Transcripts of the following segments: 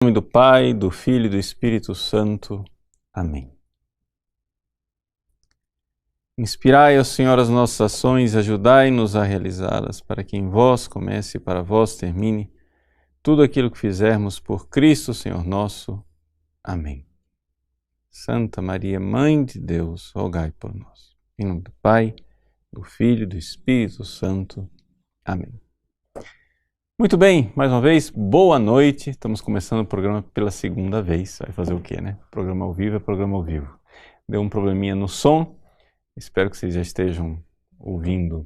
Em nome do Pai, do Filho e do Espírito Santo. Amém. Inspirai, ó Senhor, as nossas ações e ajudai-nos a realizá-las, para que em vós comece e para vós termine tudo aquilo que fizermos por Cristo, Senhor nosso. Amém. Santa Maria, Mãe de Deus, rogai por nós. Em nome do Pai, do Filho e do Espírito Santo. Amém. Muito bem, mais uma vez, boa noite. Estamos começando o programa pela segunda vez. Vai fazer o quê, né? Programa ao vivo é programa ao vivo. Deu um probleminha no som. Espero que vocês já estejam ouvindo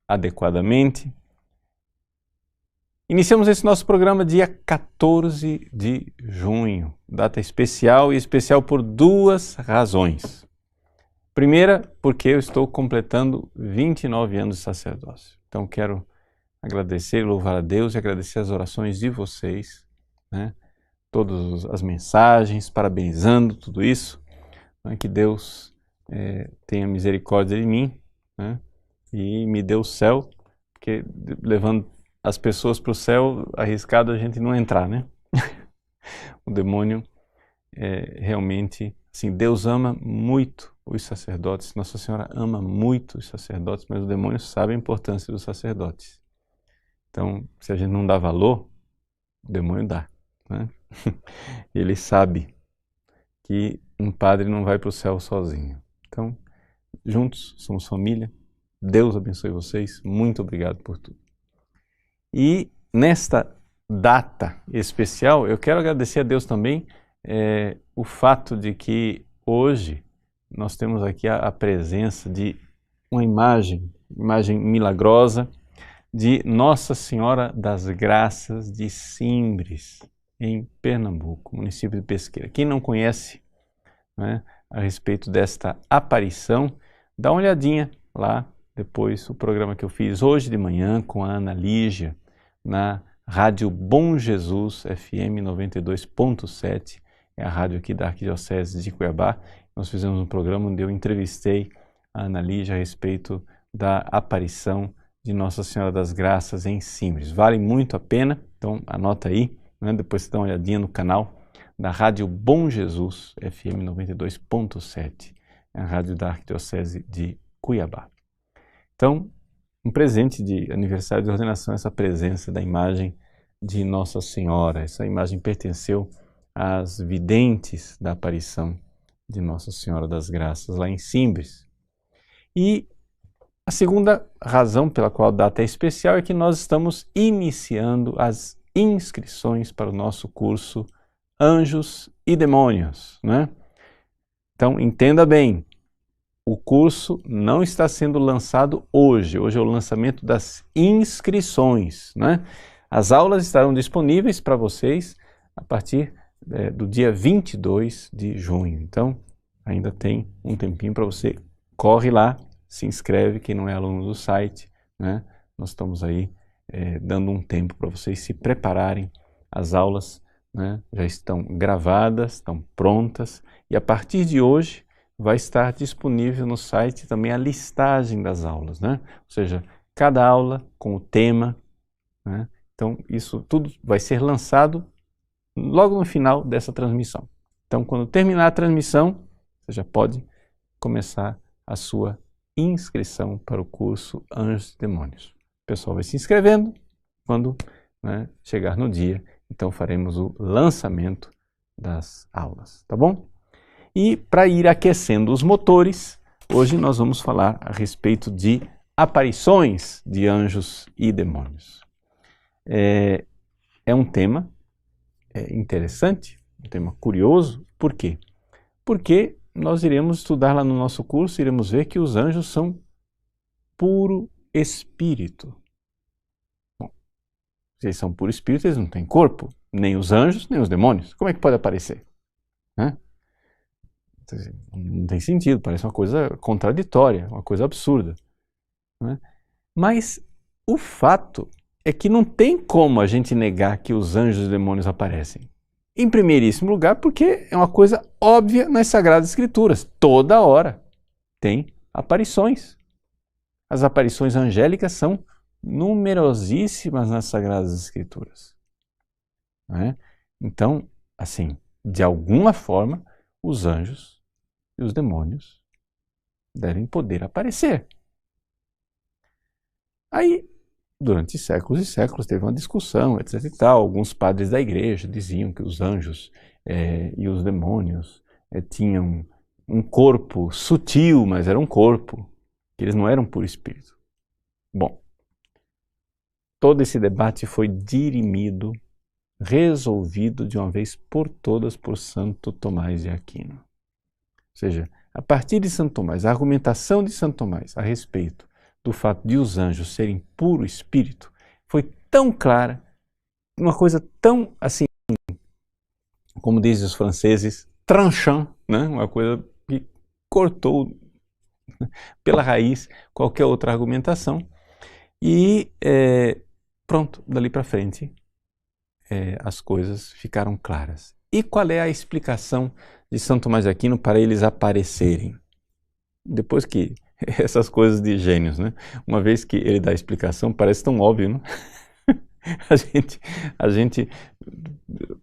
adequadamente. Iniciamos esse nosso programa dia 14 de junho. Data especial e especial por duas razões. Primeira, porque eu estou completando 29 anos de sacerdócio. Então quero agradecer, louvar a Deus e agradecer as orações de vocês, né? Todas as mensagens, parabenizando tudo isso, né? Que Deus tenha misericórdia de mim, né? E me dê o céu, porque levando as pessoas para o céu, arriscado a gente não entrar, né? O demônio realmente, assim, Deus ama muito os sacerdotes, Nossa Senhora ama muito os sacerdotes, mas o demônio sabe a importância dos sacerdotes. Então, se a gente não dá valor, o demônio dá, né? Ele sabe que um padre não vai para o céu sozinho. Então, juntos, somos família. Deus abençoe vocês. Muito obrigado por tudo. E nesta data especial, eu quero agradecer a Deus também o fato de que hoje nós temos aqui a presença de uma imagem milagrosa, de Nossa Senhora das Graças de Simbres, em Pernambuco, município de Pesqueira. Quem não conhece, né, a respeito desta aparição, dá uma olhadinha lá, depois o programa que eu fiz hoje de manhã com a Ana Lígia, na Rádio Bom Jesus, FM 92.7, é a rádio aqui da Arquidiocese de Cuiabá. Nós fizemos um programa onde eu entrevistei a Ana Lígia a respeito da aparição de Nossa Senhora das Graças em Simbres. Vale muito a pena, então anota aí, né? Depois você dá uma olhadinha no canal da Rádio Bom Jesus, FM 92.7, é a rádio da Arquidiocese de Cuiabá. Então, um presente de aniversário de ordenação, essa presença da imagem de Nossa Senhora. Essa imagem pertenceu às videntes da aparição de Nossa Senhora das Graças lá em Simbres. E a segunda razão pela qual a data é especial é que nós estamos iniciando as inscrições para o nosso curso Anjos e Demônios, né? Então, entenda bem, o curso não está sendo lançado hoje. Hoje é o lançamento das inscrições, né? As aulas estarão disponíveis para vocês a partir do dia 22 de junho. Então, ainda tem um tempinho para você. Corre lá, se inscreve, quem não é aluno do site, né? Nós estamos aí dando um tempo para vocês se prepararem. As aulas, né, já estão gravadas, estão prontas, e a partir de hoje vai estar disponível no site também a listagem das aulas, né? Ou seja, cada aula com o tema, né? Então, isso tudo vai ser lançado logo no final dessa transmissão. Então, quando terminar a transmissão, você já pode começar a sua inscrição para o curso Anjos e Demônios. O pessoal vai se inscrevendo, quando, né, chegar no dia, então faremos o lançamento das aulas, tá bom? E para ir aquecendo os motores, hoje nós vamos falar a respeito de aparições de anjos e demônios. É um tema interessante, um tema curioso. Por quê? Porque nós iremos estudar lá no nosso curso, iremos ver que os anjos são puro espírito. Bom, se eles são puro espírito, eles não têm corpo, nem os anjos, nem os demônios. Como é que pode aparecer? Né? Não tem sentido, parece uma coisa contraditória, uma coisa absurda. Né? Mas o fato é que não tem como a gente negar que os anjos e demônios aparecem. Em primeiríssimo lugar, porque é uma coisa óbvia nas Sagradas Escrituras. Toda hora tem aparições. As aparições angélicas são numerosíssimas nas Sagradas Escrituras. Né? Então, assim, de alguma forma, os anjos e os demônios devem poder aparecer. Aí, durante séculos e séculos, teve uma discussão, etc. e tal. Alguns padres da igreja diziam que os anjos e os demônios tinham um corpo sutil, mas era um corpo, que eles não eram puro espírito. Bom, todo esse debate foi dirimido, resolvido de uma vez por todas por Santo Tomás de Aquino. Ou seja, a partir de Santo Tomás, a argumentação de Santo Tomás a respeito do fato de os anjos serem puro espírito foi tão clara, uma coisa tão assim, como dizem os franceses, tranchant, né? Uma coisa que cortou pela raiz qualquer outra argumentação. E pronto, dali para frente as coisas ficaram claras. E qual é a explicação de Santo Tomás de Aquino para eles aparecerem? Depois que essas coisas de gênios, né? Uma vez que ele dá a explicação, parece tão óbvio, né?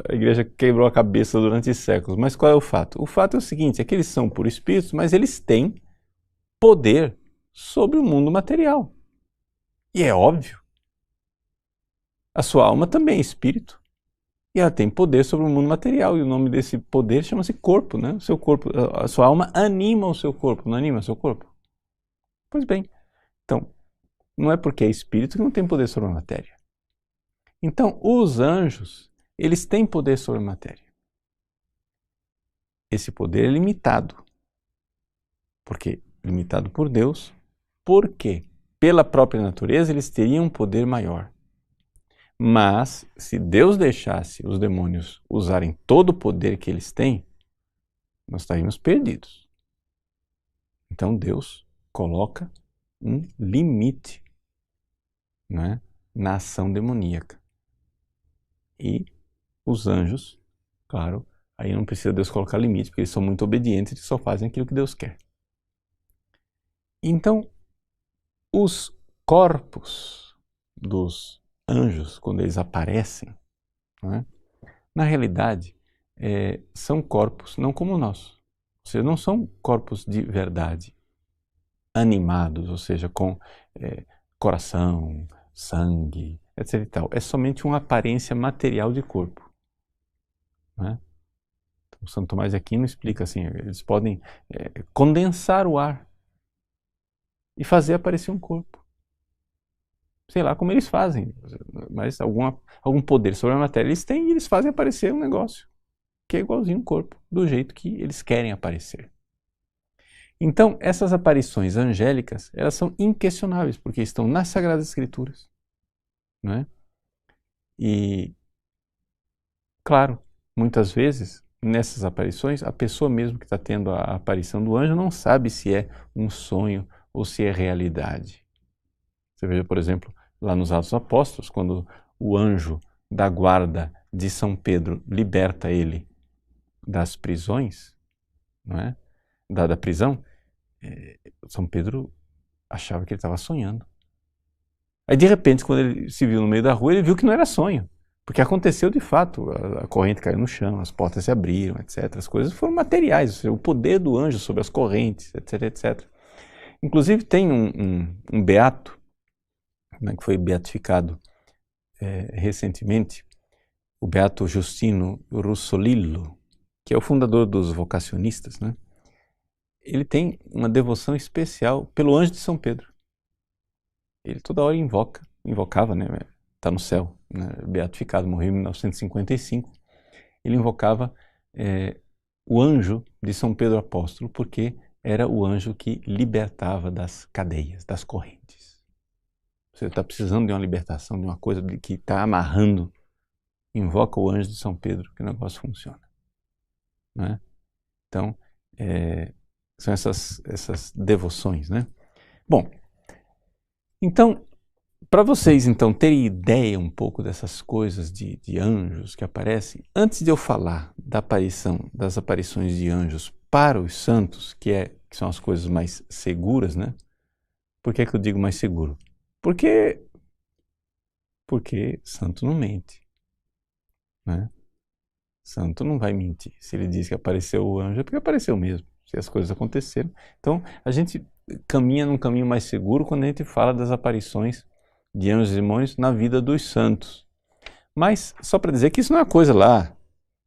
A igreja quebrou a cabeça durante séculos. Mas qual é o fato? O fato é o seguinte, é que eles são por espíritos, mas eles têm poder sobre o mundo material. E é óbvio. A sua alma também é espírito. E ela tem poder sobre o mundo material. E o nome desse poder chama-se corpo, né? O seu corpo, a sua alma anima o seu corpo, não anima o seu corpo? Pois bem, então, não é porque é espírito que não tem poder sobre a matéria. Então, os anjos, eles têm poder sobre a matéria. Esse poder é limitado. Porque limitado por Deus, porque pela própria natureza eles teriam um poder maior. Mas se Deus deixasse os demônios usarem todo o poder que eles têm, nós estaríamos perdidos. Então Deus coloca um limite, né, na ação demoníaca. E os anjos, claro, aí não precisa Deus colocar limite, porque eles são muito obedientes e só fazem aquilo que Deus quer. Então, os corpos dos anjos, quando eles aparecem, né, na realidade, são corpos não como o nosso. Ou seja, não são corpos de verdade, animados, ou seja, com coração, sangue, etc. e tal. É somente uma aparência material de corpo. Né? Então, Santo Tomás de Aquino explica assim, eles podem condensar o ar e fazer aparecer um corpo. Sei lá como eles fazem, mas algum poder sobre a matéria eles têm e eles fazem aparecer um negócio que é igualzinho um corpo, do jeito que eles querem aparecer. Então, essas aparições angélicas, elas são inquestionáveis, porque estão nas Sagradas Escrituras. Não é? E, claro, muitas vezes, nessas aparições, a pessoa mesmo que está tendo a aparição do anjo não sabe se é um sonho ou se é realidade. Você veja, por exemplo, lá nos Atos dos Apóstolos, quando o anjo da guarda de São Pedro liberta ele das prisões, não é? Da prisão, São Pedro achava que ele estava sonhando. Aí, de repente, quando ele se viu no meio da rua, ele viu que não era sonho. Porque aconteceu de fato, a corrente caiu no chão, as portas se abriram, etc. As coisas foram materiais, ou seja, o poder do anjo sobre as correntes, etc, etc. Inclusive tem um beato, né, que foi beatificado recentemente, o beato Justino Russolillo, que é o fundador dos vocacionistas, né? Ele tem uma devoção especial pelo anjo de São Pedro. Ele toda hora invocava, né? Está no céu, né? Beatificado, morreu em 1955. Ele invocava o anjo de São Pedro Apóstolo, porque era o anjo que libertava das cadeias, das correntes. Você está precisando de uma libertação, de uma coisa que está amarrando, invoca o anjo de São Pedro, que o negócio funciona. Né? Então, são essas devoções, né? Bom, então, para vocês então terem ideia um pouco dessas coisas de anjos que aparecem, antes de eu falar das aparições de anjos para os santos, que são as coisas mais seguras, né? Por que eu digo mais seguro? Porque santo não mente, né? santo não vai mentir. Se ele diz que apareceu o anjo, é porque apareceu mesmo, se as coisas aconteceram. Então, a gente caminha num caminho mais seguro quando a gente fala das aparições de anjos e demônios na vida dos santos. Mas, só para dizer que isso não é uma coisa lá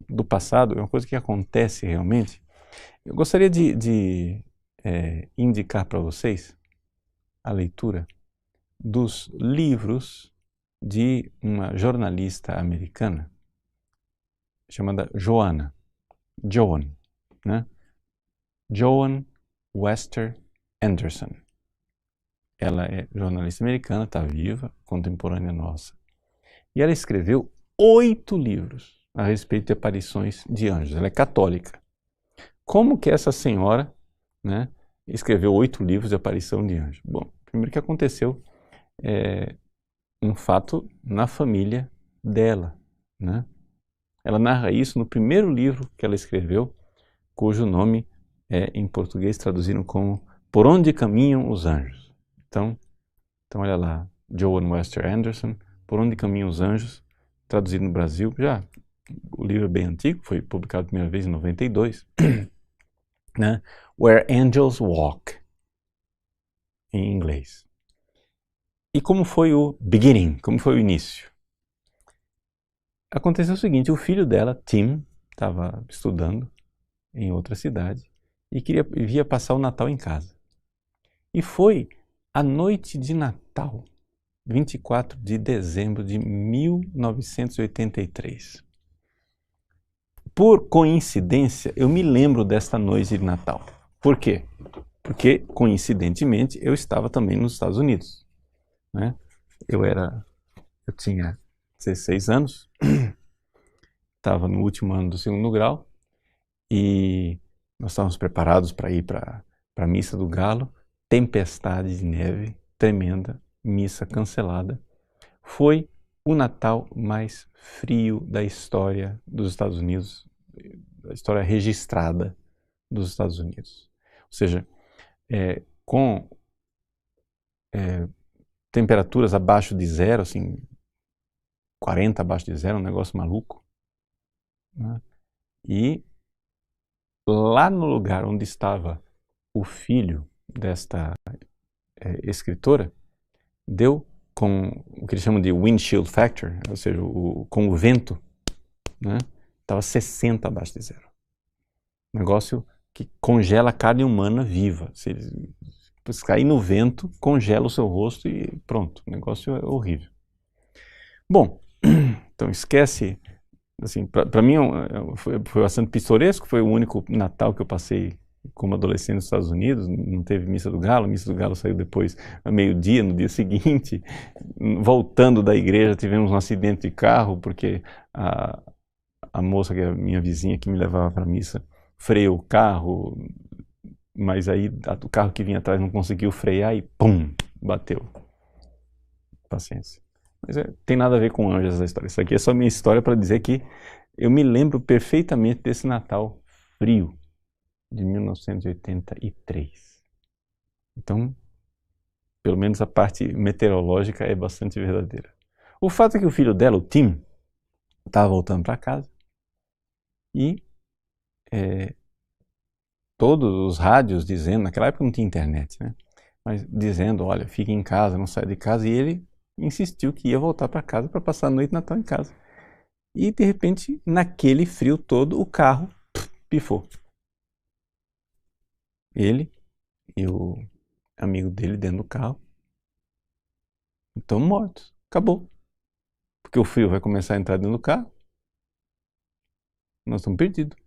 do passado, é uma coisa que acontece realmente. Eu gostaria de indicar para vocês a leitura dos livros de uma jornalista americana chamada Joan, né? Joan Wester Anderson. Ela é jornalista americana, está viva, contemporânea nossa. E ela escreveu 8 livros a respeito de aparições de anjos. Ela é católica. Como que essa senhora, né, escreveu 8 livros de aparição de anjos? Bom, primeiro que aconteceu um fato na família dela, né? Ela narra isso no primeiro livro que ela escreveu, cujo nome é, em português, traduzido como Por Onde Caminham os Anjos. Então olha lá, Joan Wester Anderson, Por Onde Caminham os Anjos, traduzido no Brasil. Já o livro é bem antigo, foi publicado a primeira vez em 92. Né? Where Angels Walk, em inglês. E como foi o beginning, como foi o início? Aconteceu o seguinte, o filho dela, Tim, estava estudando em outra cidade e via passar o Natal em casa. E foi a noite de Natal, 24 de dezembro de 1983. Por coincidência, eu me lembro desta noite de Natal. Por quê? Porque, coincidentemente, eu estava também nos Estados Unidos, né? Eu tinha 16 anos, estava no último ano do 2º grau e nós estávamos preparados para ir para a Missa do Galo, tempestade de neve tremenda, missa cancelada. Foi o Natal mais frio da história dos Estados Unidos, da história registrada dos Estados Unidos. Ou seja, com temperaturas abaixo de zero, assim, 40 abaixo de zero, um negócio maluco. Né? E lá no lugar onde estava o filho desta escritora, deu com o que eles chamam de windshield factor, ou seja, com o vento, né? Estava 60 abaixo de zero. Negócio que congela a carne humana viva. Se cair no vento, congela o seu rosto e pronto. O negócio é horrível. Bom, então esquece, assim, para mim foi bastante pitoresco, foi o único Natal que eu passei como adolescente nos Estados Unidos, não teve Missa do Galo, a Missa do Galo saiu depois, a meio-dia, no dia seguinte. Voltando da igreja, tivemos um acidente de carro, porque a moça, que é a minha vizinha, que me levava para a missa, freou o carro, mas aí o carro que vinha atrás não conseguiu frear e pum, bateu. Paciência. Mas tem nada a ver com anjos essa história. Isso aqui é só minha história para dizer que eu me lembro perfeitamente desse Natal frio de 1983. Então, pelo menos a parte meteorológica é bastante verdadeira. O fato é que o filho dela, o Tim, estava voltando para casa e todos os rádios dizendo, naquela época não tinha internet, né? Mas dizendo, olha, fique em casa, não saia de casa, e ele insistiu que ia voltar para casa para passar a noite de Natal em casa. E de repente, naquele frio todo, o carro pifou. Ele e o amigo dele dentro do carro estão mortos. Acabou. Porque o frio vai começar a entrar dentro do carro. Nós estamos perdidos.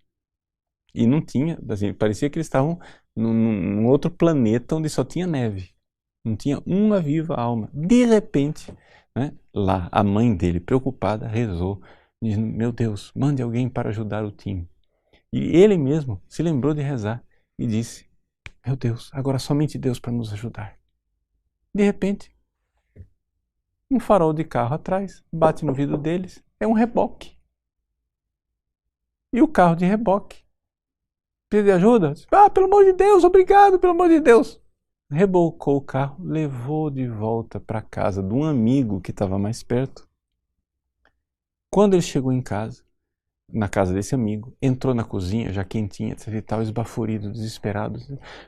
E não tinha, assim, parecia que eles estavam num outro planeta onde só tinha neve. Não tinha uma viva alma. De repente, né, lá, a mãe dele, preocupada, rezou, dizendo, meu Deus, mande alguém para ajudar o Tim. E ele mesmo se lembrou de rezar e disse, meu Deus, agora somente Deus para nos ajudar. De repente, um farol de carro atrás, bate no vidro deles, é um reboque. E o carro de reboque pede ajuda? Ah, pelo amor de Deus, obrigado, pelo amor de Deus. Rebocou o carro, levou de volta para casa de um amigo que estava mais perto. Quando ele chegou em casa, na casa desse amigo, entrou na cozinha, já quentinha, etc e tal, esbaforido, desesperado.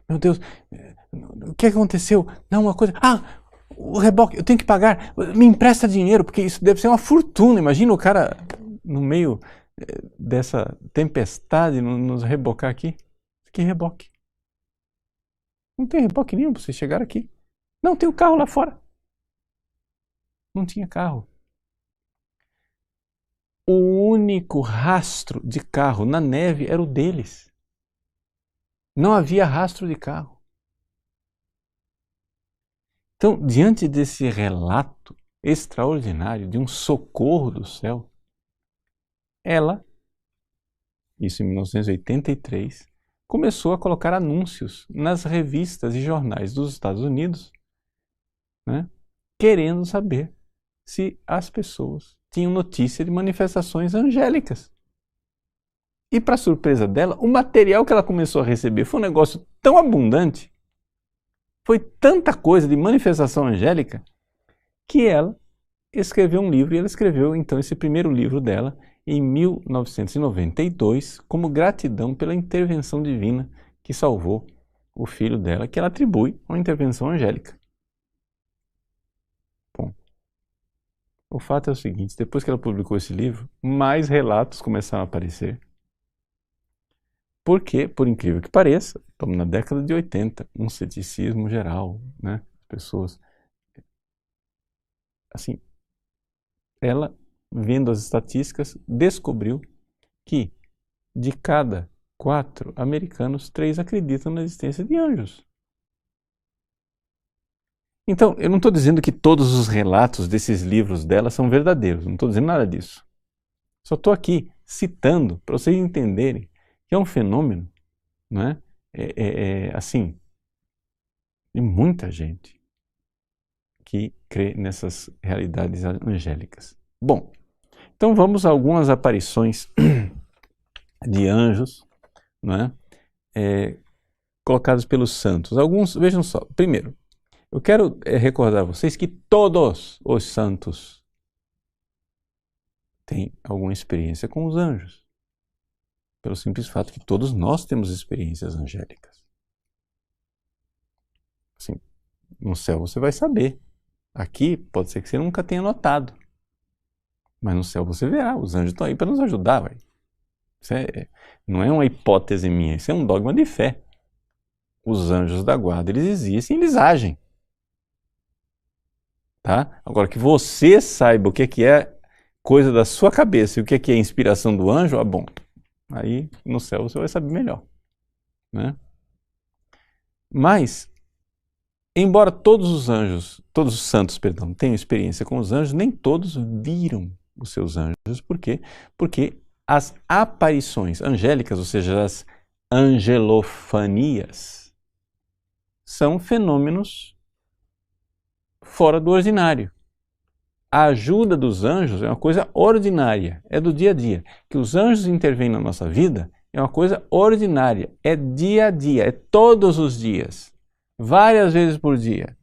Meu Deus, o que aconteceu? Não, uma coisa... Ah, o reboque, eu tenho que pagar, me empresta dinheiro, porque isso deve ser uma fortuna. Imagina o cara no meio dessa tempestade nos rebocar aqui. Que reboque? Não tem reboque nenhum para vocês chegarem aqui. Não, tem o carro lá fora. Não tinha carro. O único rastro de carro na neve era o deles. Não havia rastro de carro. Então, diante desse relato extraordinário de um socorro do céu, ela, isso em 1983, começou a colocar anúncios nas revistas e jornais dos Estados Unidos, né, querendo saber se as pessoas tinham notícia de manifestações angélicas. E, para surpresa dela, o material que ela começou a receber foi um negócio tão abundante, foi tanta coisa de manifestação angélica, que ela escreveu um livro, e ela escreveu então esse primeiro livro dela em 1992, como gratidão pela intervenção divina que salvou o filho dela, que ela atribui a uma intervenção angélica. Bom, o fato é o seguinte, depois que ela publicou esse livro, mais relatos começaram a aparecer. Porque, por incrível que pareça, estamos na década de 80, um ceticismo geral, né? As pessoas, assim, ela, vendo as estatísticas, descobriu que de cada 4 americanos, 3 acreditam na existência de anjos. Então, eu não estou dizendo que todos os relatos desses livros dela são verdadeiros, não estou dizendo nada disso. Só estou aqui citando para vocês entenderem que é um fenômeno, não é? Assim, de muita gente que crê nessas realidades angélicas. Bom, então vamos a algumas aparições de anjos, não é? Colocados pelos santos. Alguns, vejam só, primeiro, eu quero recordar a vocês que todos os santos têm alguma experiência com os anjos. Pelo simples fato que todos nós temos experiências angélicas. Assim, no céu você vai saber. Aqui pode ser que você nunca tenha notado. Mas no céu você verá, os anjos estão aí para nos ajudar. Véio. Isso não é uma hipótese minha, isso é um dogma de fé. Os anjos da guarda, eles existem, eles agem. Tá? Agora que você saiba o que é coisa da sua cabeça e o que é inspiração do anjo, bom, aí no céu você vai saber melhor. Né? Mas, embora todos os santos, tenham experiência com os anjos, nem todos viram os seus anjos. Por quê? Porque as aparições angélicas, ou seja, as angelofanias, são fenômenos fora do ordinário. A ajuda dos anjos é uma coisa ordinária, é do dia a dia. Que os anjos intervêm na nossa vida é uma coisa ordinária, é dia a dia, é todos os dias, várias vezes por dia.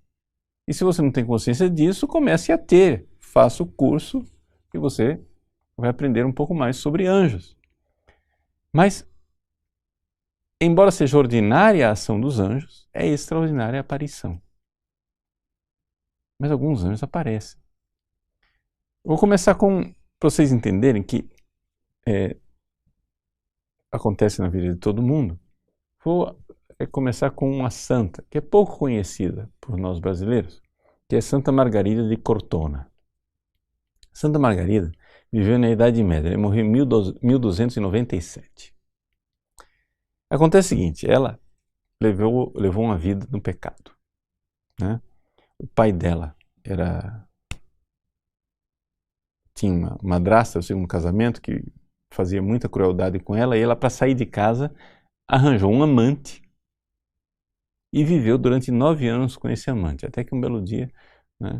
E se você não tem consciência disso, comece a ter. Faça o curso e você vai aprender um pouco mais sobre anjos. Mas, embora seja ordinária a ação dos anjos, é extraordinária a aparição. Mas alguns anjos aparecem. Vou começar para vocês entenderem que acontece na vida de todo mundo. Vou começar com uma santa, que é pouco conhecida por nós brasileiros, que é Santa Margarida de Cortona. Santa Margarida viveu na Idade Média, ela morreu em 1297. Acontece o seguinte, ela levou uma vida no pecado. Né? O pai dela tinha uma madrasta, o segundo casamento, que fazia muita crueldade com ela, e ela, para sair de casa, arranjou um amante e viveu durante 9 anos com esse amante, até que um belo dia, né,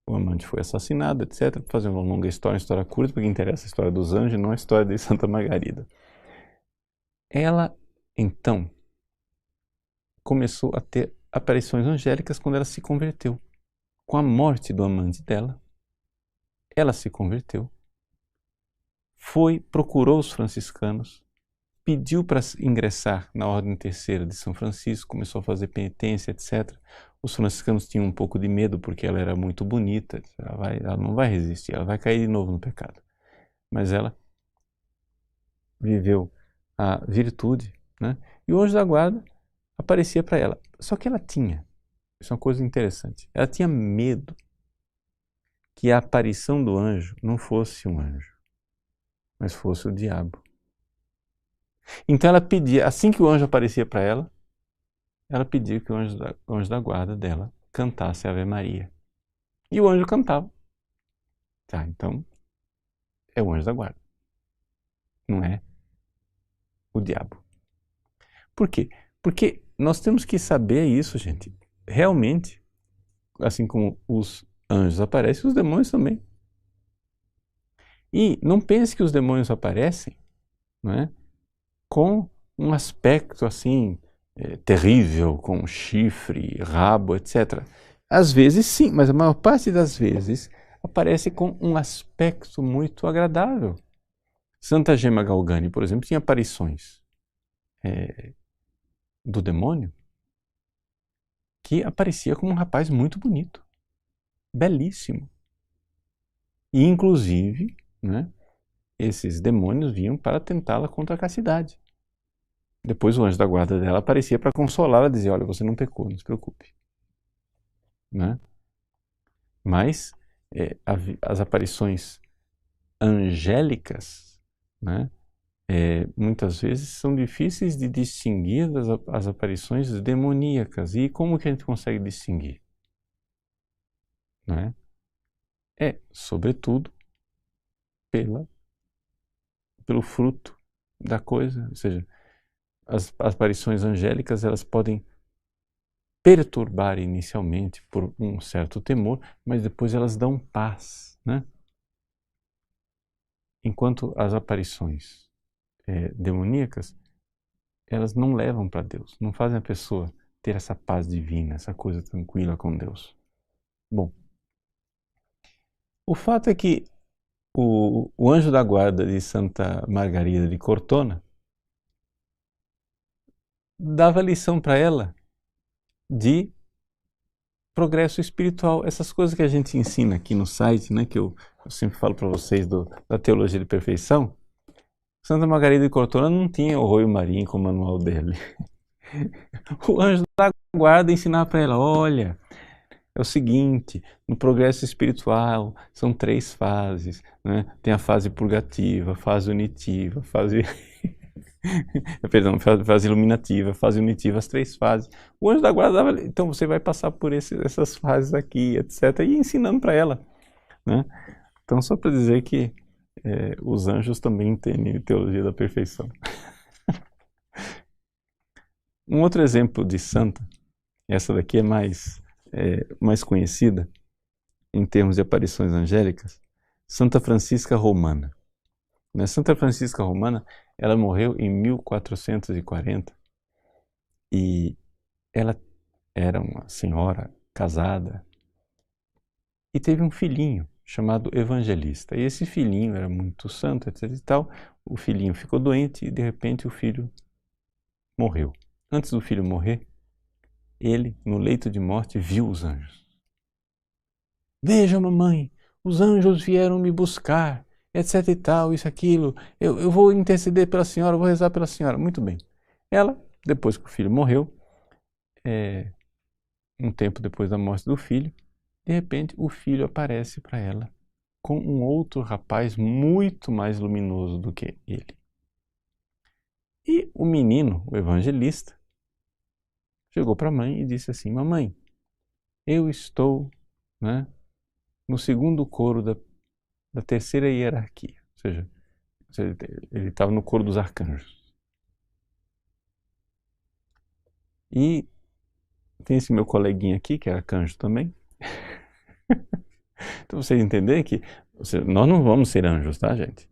o amante foi assassinado, etc. Para fazer uma longa história, curta, porque interessa a história dos anjos, não a história de Santa Margarida. Ela, então, começou a ter aparições angélicas quando ela se converteu. Com a morte do amante dela, ela se converteu, procurou os franciscanos, pediu para ingressar na Ordem Terceira de São Francisco, começou a fazer penitência, etc. Os franciscanos tinham um pouco de medo porque ela era muito bonita, ela não vai resistir, ela vai cair de novo no pecado. Mas ela viveu a virtude, né? E o anjo da guarda aparecia para ela. Só que ela tinha, isso é uma coisa interessante, ela tinha medo que a aparição do anjo não fosse um anjo, mas fosse o diabo. Então ela pedia, assim que o anjo aparecia para ela, ela pedia que o anjo da guarda dela cantasse a Ave Maria. E o anjo cantava. Tá, então é o anjo da guarda, não é o diabo. Por quê? Porque nós temos que saber isso, gente. Realmente, assim como os anjos aparecem, os demônios também. E não pense que os demônios aparecem, não é, com um aspecto assim terrível, com chifre, rabo, etc. Às vezes sim, mas a maior parte das vezes aparece com um aspecto muito agradável. Santa Gema Galgani, por exemplo, tinha aparições do demônio que aparecia como um rapaz muito bonito, belíssimo. E inclusive, né, esses demônios vinham para tentá-la contra a castidade. Depois o anjo da guarda dela aparecia para consolá-la, dizia, olha, você não pecou, não se preocupe. Né? Mas as aparições angélicas, né, muitas vezes são difíceis de distinguir das aparições demoníacas. E como que a gente consegue distinguir? Né? Sobretudo, pelo fruto da coisa. Ou seja, as aparições angélicas elas podem perturbar inicialmente por um certo temor, mas depois elas dão paz, né? Enquanto as aparições demoníacas, elas não levam para Deus, não fazem a pessoa ter essa paz divina, essa coisa tranquila com Deus. Bom, o fato é que o anjo da guarda de Santa Margarida de Cortona dava lição para ela de progresso espiritual, essas coisas que a gente ensina aqui no site, né, que eu sempre falo para vocês da Teologia de Perfeição. Santa Margarida de Cortona não tinha o Roio Marinho com o manual dele. O anjo da guarda ensinava para ela, olha, é o seguinte, no progresso espiritual são 3 fases, né? Tem a fase purgativa, fase unitiva, perdão, fase iluminativa, fase unitiva, as 3 fases. O anjo da guarda dava, então você vai passar por essas fases aqui, etc. E ensinando para ela, né? Então só para dizer que os anjos também entendem teologia da perfeição. Um outro exemplo de santa, essa daqui é mais conhecida em termos de aparições angélicas, Santa Francisca Romana. Santa Francisca Romana, ela morreu em 1440 e ela era uma senhora casada e teve um filhinho chamado Evangelista. E esse filhinho era muito santo, etc. e tal. O filhinho ficou doente e de repente o filho morreu. Antes do filho morrer, ele, no leito de morte, viu os anjos. Veja, mamãe, os anjos vieram me buscar, etc e tal, isso, aquilo. Eu vou interceder pela senhora, vou rezar pela senhora. Muito bem. Ela, depois que o filho morreu, um tempo depois da morte do filho, de repente o filho aparece para ela com um outro rapaz muito mais luminoso do que ele. E o menino, o evangelista, chegou para a mãe e disse assim, mamãe, eu estou, né, no segundo coro da terceira hierarquia. Ou seja, ele estava no coro dos arcanjos. E tem esse meu coleguinha aqui, que é arcanjo também. Então vocês entenderem que nós não vamos ser anjos, tá, gente?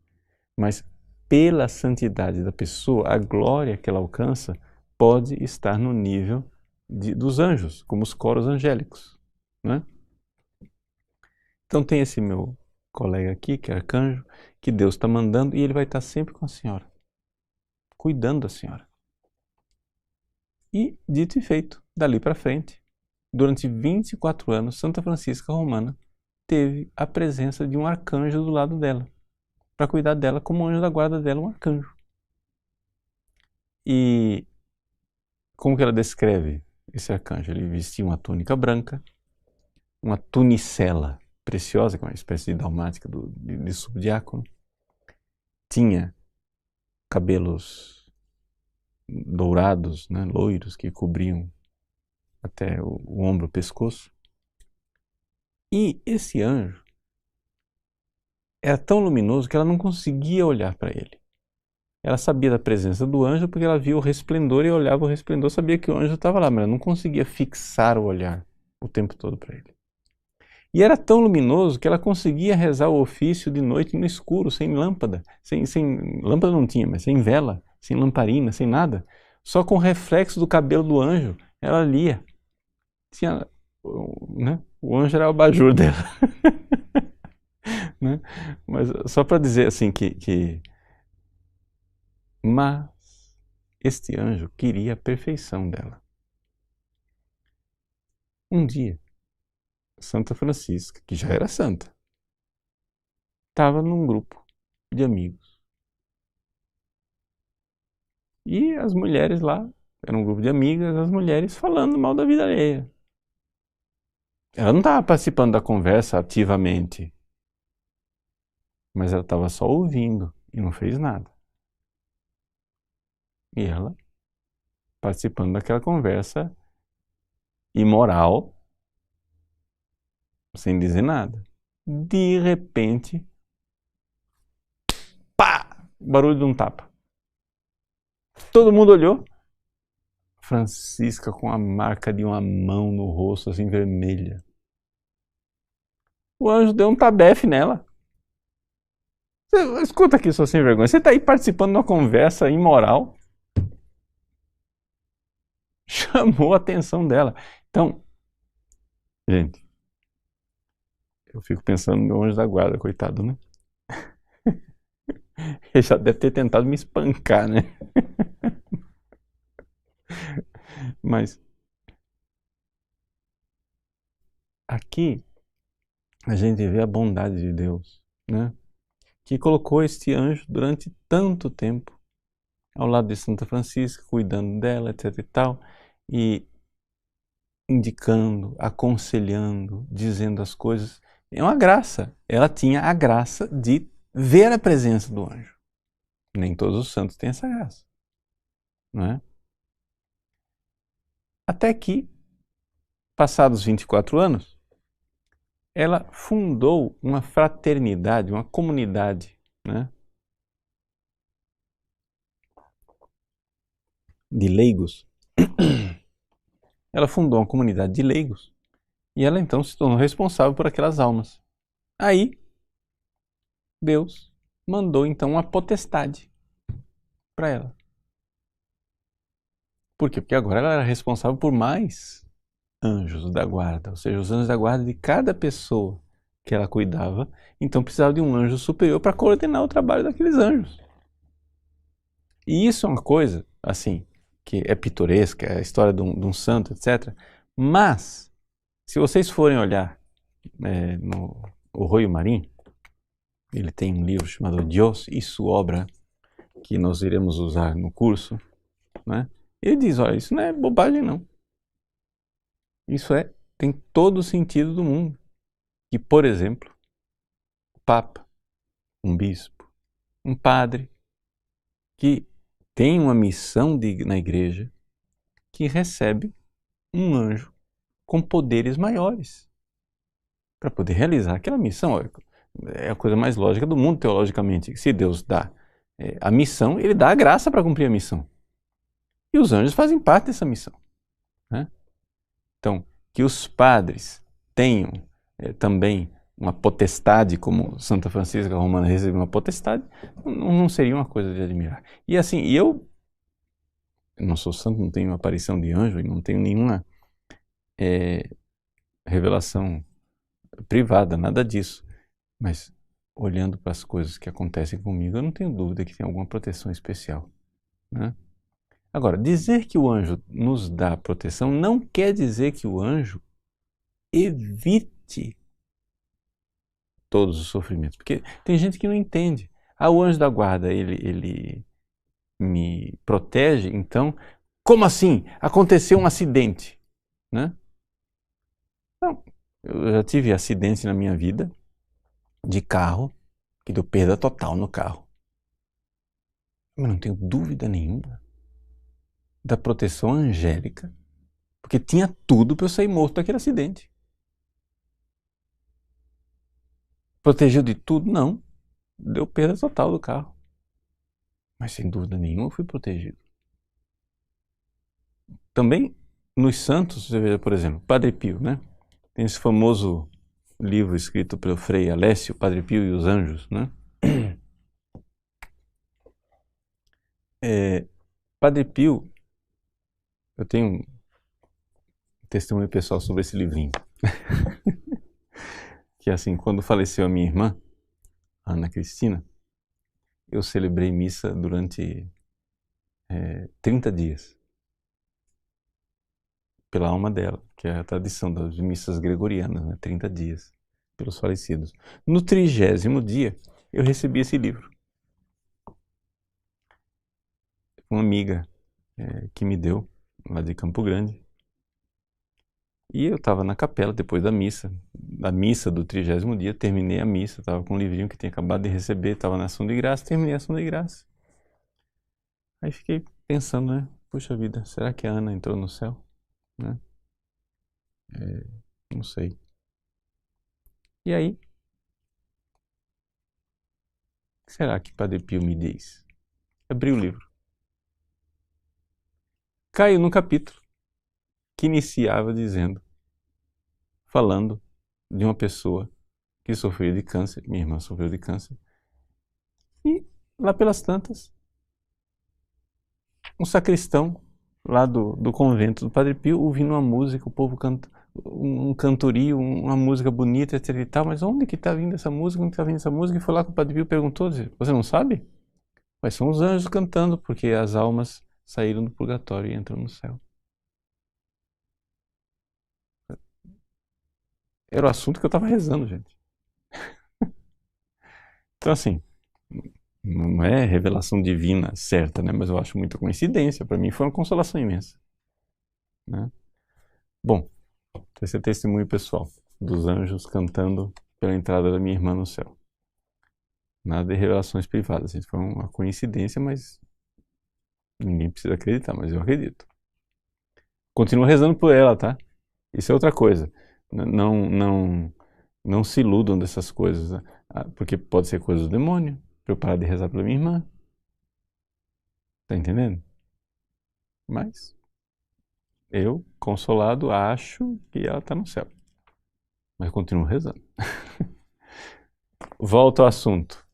Mas pela santidade da pessoa, a glória que ela alcança pode estar no nível dos anjos, como os coros angélicos, né? Então tem esse meu colega aqui, que é arcanjo, que Deus está mandando, e ele vai estar sempre com a senhora, cuidando da senhora. E, dito e feito, dali para frente, durante 24 anos, Santa Francisca Romana teve a presença de um arcanjo do lado dela, para cuidar dela como anjo da guarda dela, um arcanjo. E como que ela descreve esse arcanjo? Ele vestia uma túnica branca, uma tunicela preciosa, que é uma espécie de dalmática de subdiácono. Tinha cabelos dourados, né, loiros, que cobriam até o ombro, o pescoço. E esse anjo era tão luminoso que ela não conseguia olhar para ele. Ela sabia da presença do anjo porque ela via o resplendor e olhava o resplendor, sabia que o anjo estava lá, mas ela não conseguia fixar o olhar o tempo todo para ele. E era tão luminoso que ela conseguia rezar o ofício de noite no escuro, sem lâmpada. Sem lâmpada não tinha, mas sem vela, sem lamparina, sem nada. Só com o reflexo do cabelo do anjo, ela lia. Tinha, né? O anjo era o abajur dela. Né? Mas só para dizer assim mas este anjo queria a perfeição dela. Um dia, Santa Francisca, que já era santa, estava num grupo de amigos. E as mulheres lá, era um grupo de amigas, as mulheres falando mal da vida alheia. Ela não estava participando da conversa ativamente, mas ela estava só ouvindo e não fez nada. E ela, participando daquela conversa imoral, sem dizer nada. De repente, pá! Barulho de um tapa. Todo mundo olhou. Francisca com a marca de uma mão no rosto, assim, vermelha. O anjo deu um tabefe nela. Escuta aqui, sua sem vergonha. Você está aí participando de uma conversa imoral. Chamou a atenção dela. Então, gente, eu fico pensando no meu anjo da guarda, coitado, né? Ele já deve ter tentado me espancar, né? Mas aqui a gente vê a bondade de Deus, né? Que colocou este anjo durante tanto tempo ao lado de Santa Francisca, cuidando dela, etc e tal, e indicando, aconselhando, dizendo as coisas. É uma graça. Ela tinha a graça de ver a presença do anjo. Nem todos os santos têm essa graça, não é? Até que, passados 24 anos, ela fundou uma fraternidade, uma comunidade, né, de leigos. Ela fundou uma comunidade de leigos e ela então se tornou responsável por aquelas almas. Aí, Deus mandou então uma potestade para ela. Por quê? Porque agora ela era responsável por mais anjos da guarda, ou seja, os anjos da guarda de cada pessoa que ela cuidava, então precisava de um anjo superior para coordenar o trabalho daqueles anjos. E isso é uma coisa, assim, que é pitoresca, é a história de um santo, etc. Mas, se vocês forem olhar no o Royo Marim, ele tem um livro chamado Dios e su obra, que nós iremos usar no curso, né? Ele diz, olha, isso não é bobagem não. Isso tem todo o sentido do mundo. Que, por exemplo, o Papa, um bispo, um padre, que tem uma missão na igreja, que recebe um anjo com poderes maiores para poder realizar aquela missão. É a coisa mais lógica do mundo, teologicamente. Se Deus dá a missão, ele dá a graça para cumprir a missão. E os anjos fazem parte dessa missão, né? Então, que os padres tenham também uma potestade, como Santa Francisca Romana recebeu uma potestade, não seria uma coisa de admirar. E assim, eu não sou santo, não tenho aparição de anjo e não tenho nenhuma revelação privada, nada disso. Mas olhando para as coisas que acontecem comigo, eu não tenho dúvida que tem alguma proteção especial, né? Agora, dizer que o anjo nos dá proteção não quer dizer que o anjo evite todos os sofrimentos, porque tem gente que não entende. Ah, o anjo da guarda, ele me protege, então, como assim? Aconteceu um acidente, né? Não, eu já tive acidente na minha vida de carro, que deu perda total no carro. Mas não tenho dúvida nenhuma da proteção angélica, porque tinha tudo para eu sair morto daquele acidente. Protegeu de tudo? Não. Deu perda total do carro. Mas sem dúvida nenhuma eu fui protegido. Também nos santos, você veja, por exemplo, Padre Pio, né? Tem esse famoso livro escrito pelo Frei Alessio, Padre Pio e os Anjos, né? Padre Pio, eu tenho um testemunho pessoal sobre esse livrinho. Que assim, quando faleceu a minha irmã, Ana Cristina, eu celebrei missa durante 30 dias. Pela alma dela, que é a tradição das missas gregorianas, né? 30 dias, pelos falecidos. No 30º dia, eu recebi esse livro. Uma amiga que me deu, lá de Campo Grande. E eu estava na capela depois da missa do 30º dia, terminei a missa, estava com um livrinho que tinha acabado de receber, estava na ação de graça, terminei a ação de graça. Aí fiquei pensando, né? Puxa vida, será que a Ana entrou no céu? Né? Não sei. E aí, o que será que Padre Pio me diz? Abri o livro. Caiu num capítulo que iniciava falando de uma pessoa que sofreu de câncer, minha irmã sofreu de câncer, e lá pelas tantas, um sacristão lá do convento do Padre Pio ouvindo uma música, o povo canta um cantorio, uma música bonita, etc e tal, mas onde que está vindo essa música? Onde está vindo essa música? E foi lá que o Padre Pio perguntou, disse, você não sabe? Mas são os anjos cantando, porque as almas saíram do purgatório e entram no céu. Era o assunto que eu estava rezando, gente. Então, assim, não é revelação divina certa, né? Mas eu acho muita coincidência. Para mim foi uma consolação imensa, né? Bom, esse é testemunho pessoal dos anjos cantando pela entrada da minha irmã no céu. Nada de revelações privadas. Isso foi uma coincidência, mas ninguém precisa acreditar, mas eu acredito. Continuo rezando por ela, tá? Isso é outra coisa. Não se iludam dessas coisas, né? Porque pode ser coisa do demônio, para eu parar de rezar pela minha irmã. Tá entendendo? Mas eu, consolado, acho que ela está no céu. Mas continuo rezando. Volto ao assunto.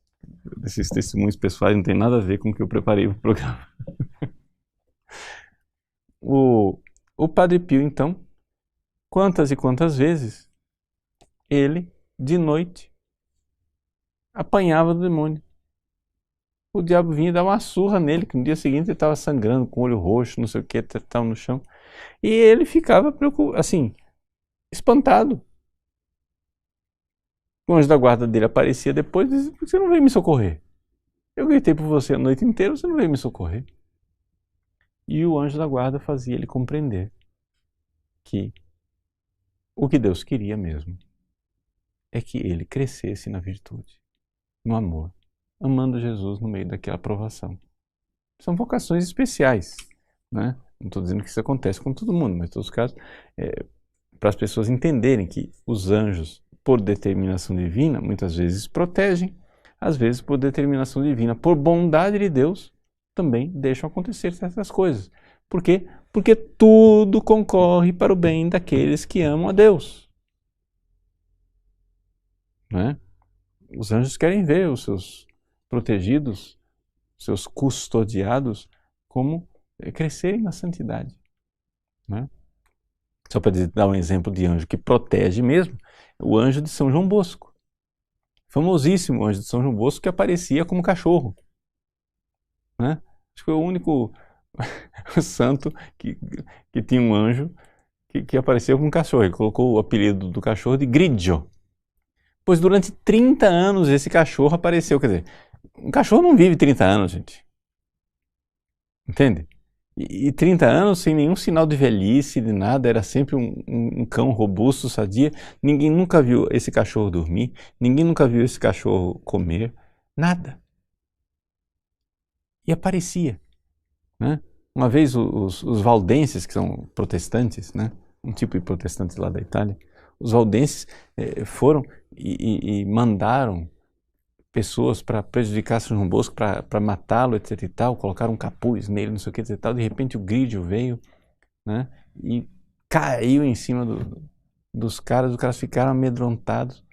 Esses testemunhos pessoais não tem nada a ver com o que eu preparei para o programa. O Padre Pio, então, quantas e quantas vezes ele, de noite, apanhava do demônio. O diabo vinha dar uma surra nele, que no dia seguinte ele estava sangrando, com o olho roxo, não sei o que, estava no chão. E ele ficava assim, espantado. O anjo da guarda dele aparecia depois e dizia, por que você não veio me socorrer? Eu gritei por você a noite inteira, você não veio me socorrer. E o anjo da guarda fazia ele compreender que o que Deus queria mesmo é que ele crescesse na virtude, no amor, amando Jesus no meio daquela provação. São vocações especiais, né? Não estou dizendo que isso acontece com todo mundo, mas em todos os casos, para as pessoas entenderem que os anjos, por determinação divina, muitas vezes protegem, às vezes por determinação divina, por bondade de Deus, também deixam acontecer certas coisas. Por quê? Porque tudo concorre para o bem daqueles que amam a Deus. Né? Os anjos querem ver os seus protegidos, seus custodiados, como crescerem na santidade. Né? Só para dar um exemplo de anjo que protege mesmo, o anjo de São João Bosco. famosíssimo anjo de São João Bosco que aparecia como cachorro, né? Acho que foi o único santo que tinha um anjo que apareceu como cachorro. Ele colocou o apelido do cachorro de Grigio. Pois durante 30 anos esse cachorro apareceu. Quer dizer, um cachorro não vive 30 anos, gente. Entende? E 30 anos sem nenhum sinal de velhice, de nada, era sempre um cão robusto, sadia. Ninguém nunca viu esse cachorro dormir, ninguém nunca viu esse cachorro comer, nada. E aparecia, né? Uma vez os valdenses, que são protestantes, né? Um tipo de protestantes lá da Itália, os valdenses foram e mandaram pessoas para prejudicar São João Bosco, para matá-lo, etc e tal, colocaram um capuz nele, não sei o que, etc e tal. De repente o Grídio veio, né, e caiu em cima dos caras, os caras ficaram amedrontados.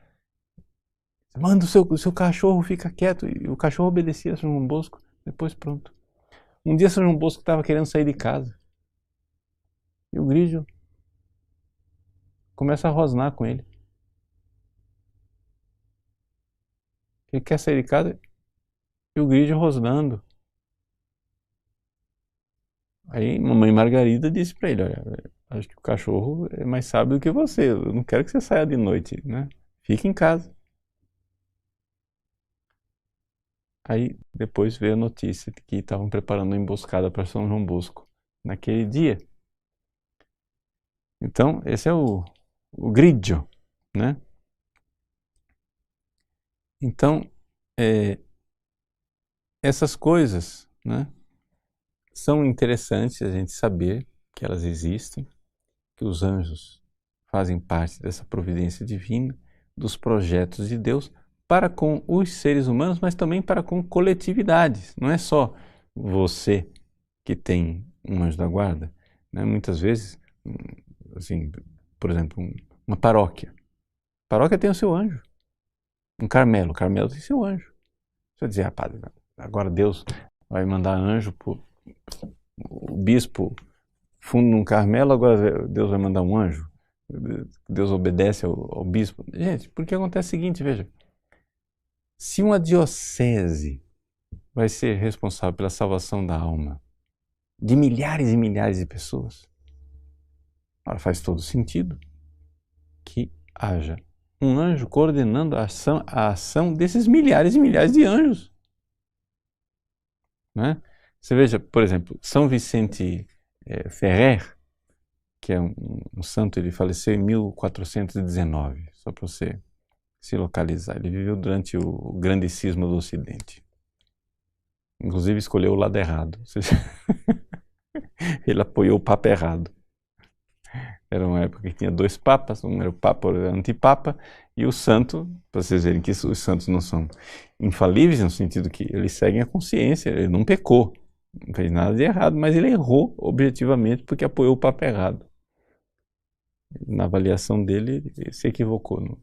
Manda o seu cachorro, fica quieto. E o cachorro obedecia a São João Bosco, depois pronto. Um dia São João Bosco estava querendo sair de casa, e o Grídio começa a rosnar com ele. Ele quer sair de casa, e o Grídio rosnando. Aí mamãe Margarida disse para ele, olha, acho que o cachorro é mais sábio do que você, eu não quero que você saia de noite, né? Fique em casa. Aí depois veio a notícia de que estavam preparando uma emboscada para São João Bosco naquele dia. Então, esse é o Grigio, né? Então, essas coisas, né, são interessantes a gente saber que elas existem, que os anjos fazem parte dessa providência divina, dos projetos de Deus para com os seres humanos, mas também para com coletividades. Não é só você que tem um anjo da guarda, né? Muitas vezes, assim, por exemplo, uma paróquia. A paróquia tem o seu anjo. Um Carmelo, o Carmelo tem seu anjo. Você vai dizer, padre, agora Deus vai mandar anjo pro o bispo funda num Carmelo, agora Deus vai mandar um anjo. Deus obedece ao bispo. Gente, porque acontece o seguinte, veja. Se uma diocese vai ser responsável pela salvação da alma de milhares e milhares de pessoas, ora, faz todo sentido que haja um anjo coordenando a ação desses milhares e milhares de anjos. Né? Você veja, por exemplo, São Vicente Ferrer, que é um santo, ele faleceu em 1419, só para você se localizar. Ele viveu durante o grande cisma do Ocidente. Inclusive escolheu o lado errado. Ele apoiou o Papa errado. Era uma época que tinha dois papas, um era o Papa, outro era o antipapa, e o santo, para vocês verem que os santos não são infalíveis, no sentido que eles seguem a consciência, ele não pecou, não fez nada de errado, mas ele errou objetivamente porque apoiou o Papa errado. Na avaliação dele, ele se equivocou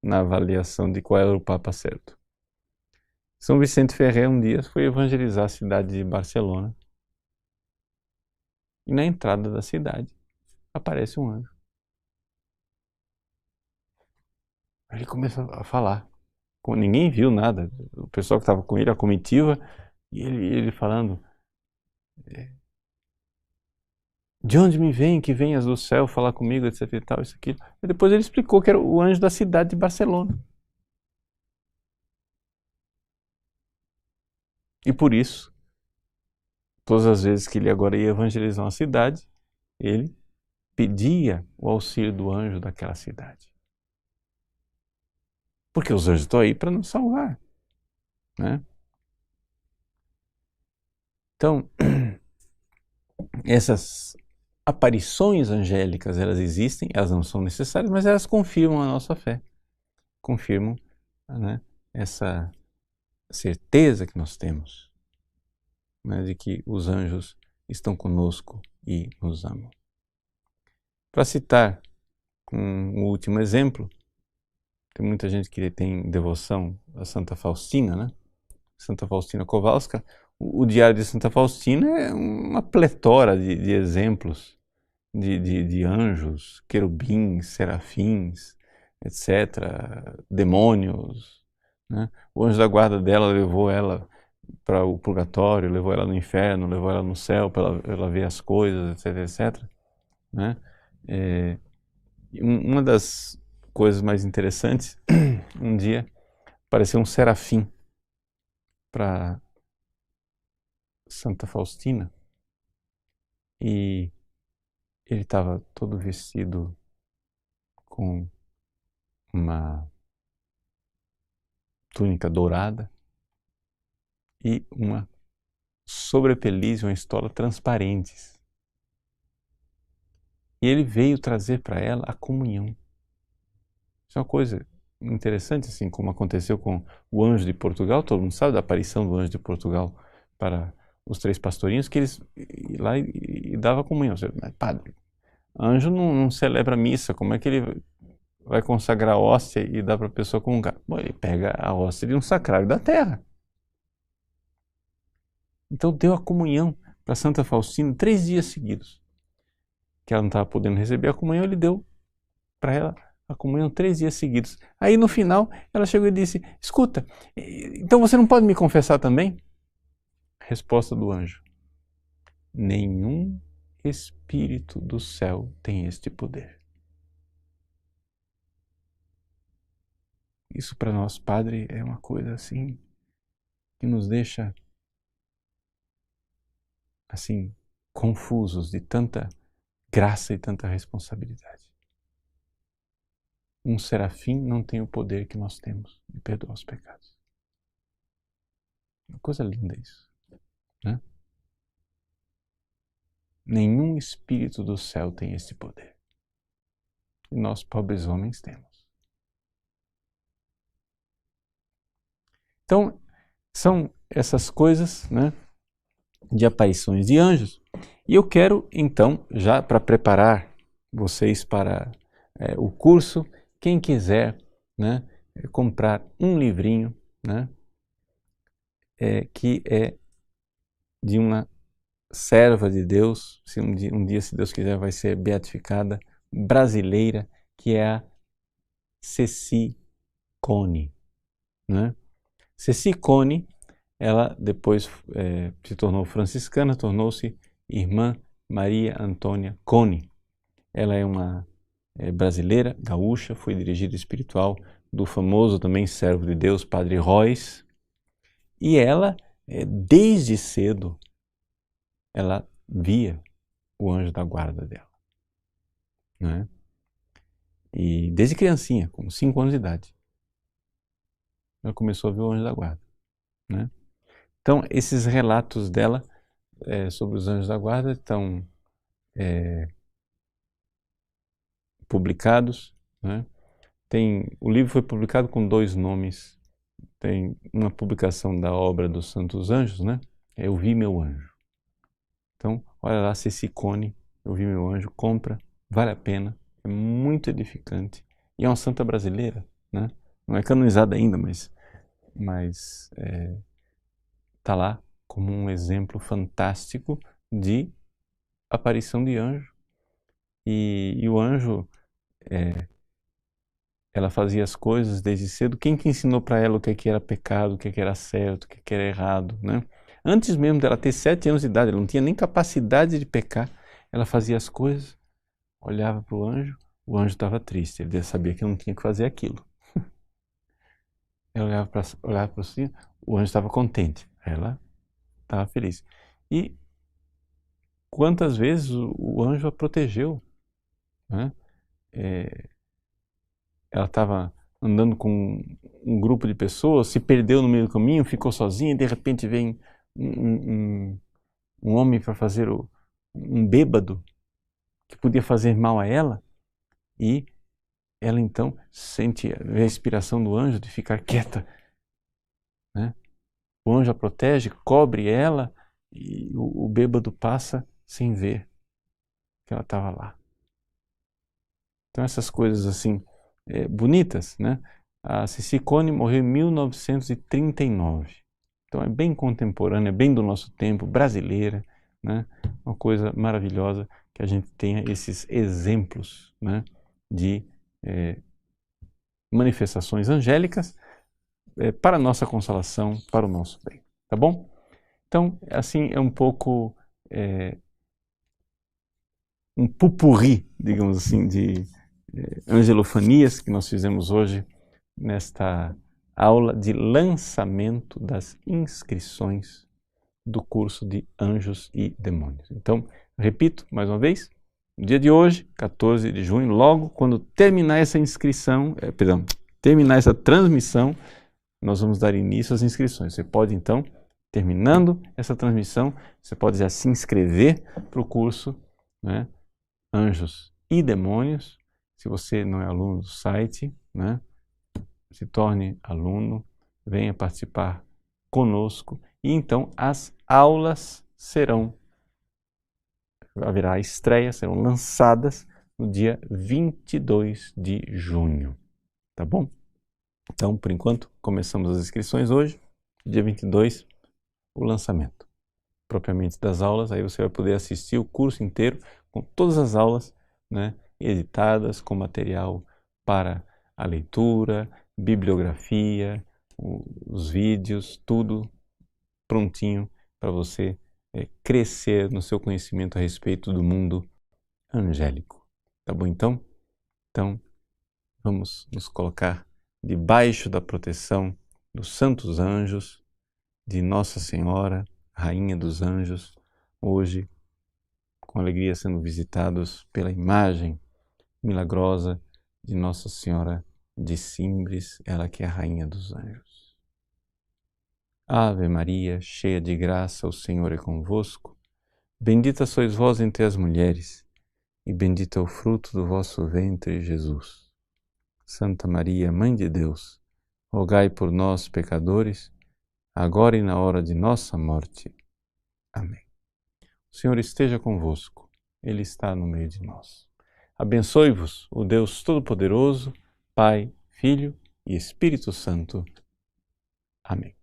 na avaliação de qual era o Papa certo. São Vicente Ferrer um dia foi evangelizar a cidade de Barcelona, e na entrada da cidade aparece um anjo. Ele começa a falar. Ninguém viu nada. O pessoal que estava com ele, a comitiva, e ele falando: de onde me vem, que venhas do céu falar comigo, etc e tal, isso aqui. E depois ele explicou que era o anjo da cidade de Barcelona. E por isso, todas as vezes que ele agora ia evangelizar uma cidade, ele pedia o auxílio do anjo daquela cidade. Porque os anjos estão aí para nos salvar, né? Então, essas aparições angélicas, elas existem, elas não são necessárias, mas elas confirmam a nossa fé, confirmam, né, essa certeza que nós temos, né, de que os anjos estão conosco e nos amam. Para citar um último exemplo, tem muita gente que tem devoção a Santa Faustina, né? Santa Faustina Kowalska. O Diário de Santa Faustina é uma pletora de exemplos de anjos, querubins, serafins, etc., demônios, né? O anjo da guarda dela levou ela para o purgatório, levou ela no inferno, levou ela no céu para ela ver as coisas, etc, etc, né? Uma das coisas mais interessantes, um dia apareceu um serafim para Santa Faustina e ele estava todo vestido com uma túnica dourada e uma sobrepeliz e uma estola transparentes. E ele veio trazer para ela a comunhão. Isso é uma coisa interessante, assim, como aconteceu com o anjo de Portugal. Todo mundo sabe da aparição do anjo de Portugal para os 3 pastorinhos, que eles iam lá e davam comunhão. Mas, padre, anjo não celebra missa, como é que ele vai consagrar a hóstia e dar para a pessoa comungar? Bom, ele pega a hóstia de um sacrário da terra. Então deu a comunhão para Santa Faustina 3 dias seguidos. Que ela não estava podendo receber a comunhão, ele deu para ela a comunhão 3 dias seguidos. Aí no final ela chegou e disse: escuta, então você não pode me confessar também? Resposta do anjo: nenhum espírito do céu tem este poder. Isso para nós, padre, é uma coisa assim que nos deixa assim confusos de tanta graça e tanta responsabilidade. Um serafim não tem o poder que nós temos de perdoar os pecados. Uma coisa linda isso, né? Nenhum espírito do céu tem esse poder. E nós, pobres homens, temos. Então, são essas coisas, né, de aparições de anjos. E eu quero, então, já para preparar vocês para o curso, quem quiser, né, comprar um livrinho, né, que é de uma serva de Deus, se um dia, se Deus quiser, vai ser beatificada, brasileira, que é a Ceci Cone, né? Ceci Cone, ela depois se tornou franciscana, tornou-se Irmã Maria Antônia Cone. Ela é uma brasileira, gaúcha, foi dirigida espiritual do famoso também servo de Deus, Padre Royce, e ela, desde cedo, ela via o anjo da guarda dela, né? E desde criancinha, com 5 anos de idade, ela começou a ver o anjo da guarda, né? Então, esses relatos dela sobre os anjos da guarda estão publicados, né? O livro foi publicado com 2 nomes. Tem uma publicação da obra dos Santos Anjos, né? Eu Vi Meu Anjo. Então, olha lá, Ceci Cone, Eu Vi Meu Anjo, compra, vale a pena, é muito edificante. E é uma santa brasileira, né? Não é canonizada ainda, mas está lá como um exemplo fantástico de aparição de anjo. E o anjo, ela fazia as coisas desde cedo. Quem que ensinou para ela o que era pecado, o que era certo, o que era errado, né? Antes mesmo dela ter 7 anos de idade, ela não tinha nem capacidade de pecar. Ela fazia as coisas, olhava para o anjo estava triste, ele sabia que não tinha que fazer aquilo. Ela olhava para cima, o anjo estava contente, ela estava feliz. E quantas vezes o anjo a protegeu, né? Ela estava andando com um grupo de pessoas, se perdeu no meio do caminho, ficou sozinha, e de repente vem um homem para fazer um bêbado que podia fazer mal a ela, e ela então sente a inspiração do anjo de ficar quieta, né? O anjo a protege, cobre ela, e o bêbado passa sem ver que ela estava lá. Então essas coisas assim, bonitas, né? A Ceci Cone morreu em 1939. Então é bem contemporânea, bem do nosso tempo, brasileira, né? Uma coisa maravilhosa que a gente tenha esses exemplos, né, de manifestações angélicas para a nossa consolação, para o nosso bem. Tá bom? Então, assim, é um pouco um pupurri, digamos assim, de angelofanias que nós fizemos hoje nesta aula de lançamento das inscrições do curso de Anjos e Demônios. Então, repito mais uma vez, no dia de hoje, 14 de junho, logo quando terminar essa inscrição, terminar essa transmissão, nós vamos dar início às inscrições. Você pode, então, terminando essa transmissão, você pode já se inscrever para o curso, né, Anjos e Demônios. Se você não é aluno do site, né, se torne aluno, venha participar conosco e então as aulas haverá estreia, serão lançadas no dia 22 de junho, tá bom? Então, por enquanto, começamos as inscrições hoje, dia 22, o lançamento propriamente das aulas, aí você vai poder assistir o curso inteiro com todas as aulas, né, editadas com material para a leitura, bibliografia, os vídeos, tudo prontinho para você crescer no seu conhecimento a respeito do mundo angélico. Tá bom então? Então, vamos nos colocar debaixo da proteção dos santos anjos, de Nossa Senhora, Rainha dos Anjos, hoje, com alegria sendo visitados pela imagem milagrosa de Nossa Senhora de Simbres, ela que é a Rainha dos Anjos. Ave Maria, cheia de graça, o Senhor é convosco. Bendita sois vós entre as mulheres, e bendito é o fruto do vosso ventre, Jesus. Santa Maria, Mãe de Deus, rogai por nós, pecadores, agora e na hora de nossa morte. Amém. O Senhor esteja convosco, Ele está no meio de nós. Abençoe-vos o Deus Todo-Poderoso, Pai, Filho e Espírito Santo. Amém.